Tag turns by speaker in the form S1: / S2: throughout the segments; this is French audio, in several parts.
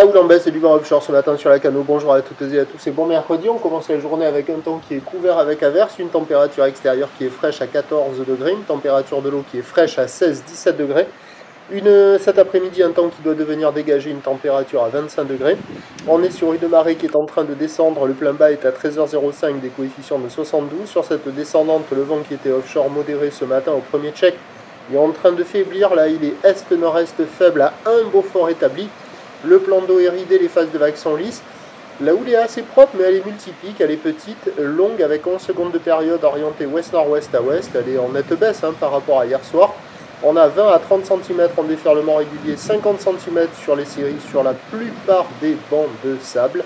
S1: La houle en baisse et du vent offshore ce matin sur la Cano. Bonjour à toutes et à tous et bon mercredi. On commence la journée avec un temps qui est couvert avec averse, une température extérieure qui est fraîche à 14 degrés, une température de l'eau qui est fraîche à 16-17 degrés. Cet après-midi, un temps qui doit devenir dégagé, une température à 25 degrés. On est sur une marée qui est en train de descendre. Le plein bas est à 13h05, des coefficients de 72. Sur cette descendante, le vent qui était offshore modéré ce matin au premier check est en train de faiblir. Là, il est est-nord-est faible à 1 Beaufort établi. Le plan d'eau est ridé, les phases de vagues sont lisses. La houle est assez propre, mais elle est multipique, elle est petite, longue, avec 11 secondes de période orientée ouest-nord-ouest à ouest. Elle est en nette baisse par rapport à hier soir. On a 20 à 30 cm en déferlement régulier, 50 cm sur les séries, sur la plupart des bancs de sable.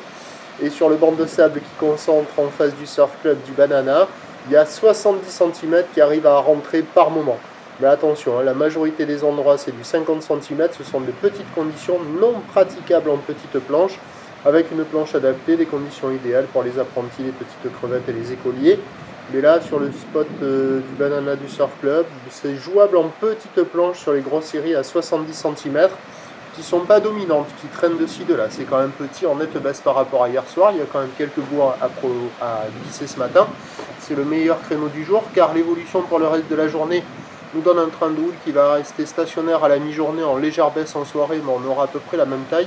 S1: Et sur le banc de sable qui concentre en face du surf club du Banana, il y a 70 cm qui arrivent à rentrer par moment. Mais attention, la majorité des endroits c'est du 50 cm, ce sont de petites conditions non praticables en petite planche, avec une planche adaptée, des conditions idéales pour les apprentis, les petites crevettes et les écoliers. Mais là, sur le spot du Banana du Surf Club, c'est jouable en petite planche sur les grosses séries à 70 cm, qui ne sont pas dominantes, qui traînent de ci, de là. C'est quand même petit, en nette baisse par rapport à hier soir. Il y a quand même quelques bourgs à glisser ce matin. C'est le meilleur créneau du jour, car l'évolution pour le reste de la journée nous donne un train de houle qui va rester stationnaire à la mi-journée en légère baisse en soirée, mais on aura à peu près la même taille.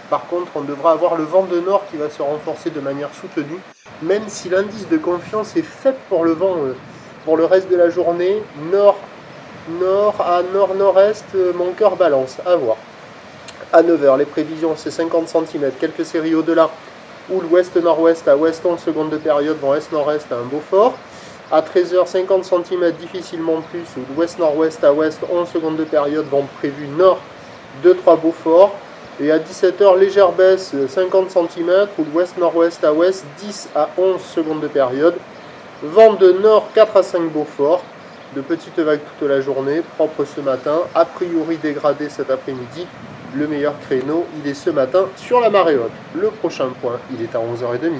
S1: Par contre, on devra avoir le vent de nord qui va se renforcer de manière soutenue, même si l'indice de confiance est faible pour le vent pour le reste de la journée. Nord à nord-nord-est, mon cœur balance, à voir. À 9h, les prévisions c'est 50 cm, quelques séries au-delà, ou l'ouest-nord-ouest à ouest 11 secondes de période vont est-nord-est à un Beaufort. À 13h, 50 cm, difficilement plus, ou l'ouest-nord-ouest à ouest, 11 secondes de période, vent prévu nord, 2-3 Beaufort. Et à 17h, légère baisse, 50 cm, ou l'ouest-nord-ouest à ouest, 10 à 11 secondes de période. Vent de nord, 4 à 5 Beaufort. De petites vagues toute la journée, propre ce matin, a priori dégradé cet après-midi. Le meilleur créneau, il est ce matin sur la marée haute. Le prochain point, il est à 11h30.